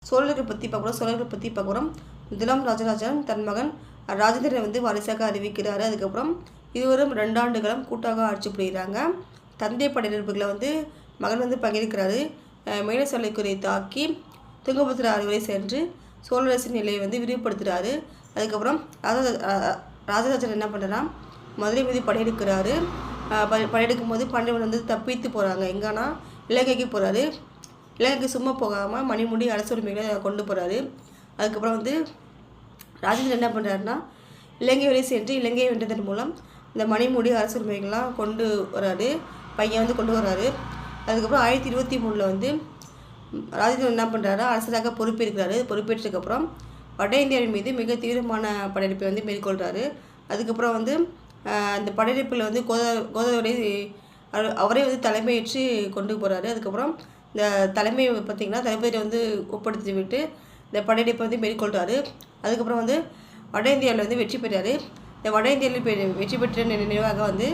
சோழர்கள் பற்றி பார்க்குறோம். முதலாம் ராஜராஜன் தன் மகன் ராஜேந்திரனை வந்து வாரிசாக அறிவிக்கிறாரு. அதுக்கப்புறம் இருவரும் 2 ஆண்டுகளும் கூட்டாக ஆட்சி புரிகிறாங்க. தந்தை படையெடுப்புகளை வந்து மகன் வந்து பங்கேற்கிறாரு. மேலசொல்லைக்குறை தாக்கி துங்கபத்ரா வரை சென்று சோழரசின் நிலையை வந்து விரிவுபடுத்துகிறாரு. அதுக்கப்புறம் ராஜராஜன் என்ன பண்ணுறான், மதுரை மீது படையெடுக்கிறாரு. படையெடுக்கும் போது பாண்டியன் வந்து தப்பித்து போகிறாங்க. எங்கன்னா இலங்கைக்கு போகிறாரு. இலங்கைக்கு சும்மா போகாமல் மணிமுடி அரசு உரிமைகளை கொண்டு போகிறாரு. அதுக்கப்புறம் வந்து ராஜேந்திரன் என்ன பண்ணுறாருன்னா, இலங்கை வரை சென்று இலங்கையை வென்றதன் மூலம் இந்த மணிமுடி அரசு உரிமைகள்லாம் கொண்டு வராரு. பையன் வந்து கொண்டு வர்றாரு. அதுக்கப்புறம் 1023 வந்து ராஜேந்திரன் என்ன பண்ணுறாரு, அரசராக பொறுப்பேற்கிறாரு. பொறுப்பேற்றதுக்கப்புறம் வட இந்தியாவின் மீது மிக தீவிரமான படையெடுப்பை வந்து மேற்கொள்கிறாரு. அதுக்கப்புறம் வந்து அந்த படையெடுப்பில் வந்து கோதாவரி அவரே வந்து தலைமையேற்று கொண்டு போகிறாரு. அதுக்கப்புறம் இந்த தலைமை பார்த்திங்கன்னா தளபதியை வந்து ஒப்படைத்து விட்டு இந்த படையெடுப்பை வந்து மேற்கொள்கிறாரு. அதுக்கப்புறம் வந்து வட இந்தியாவில் வந்து வெற்றி பெறாரு. இந்த வட இந்தியாவில் வெற்றி பெற்ற நினைவாக வந்து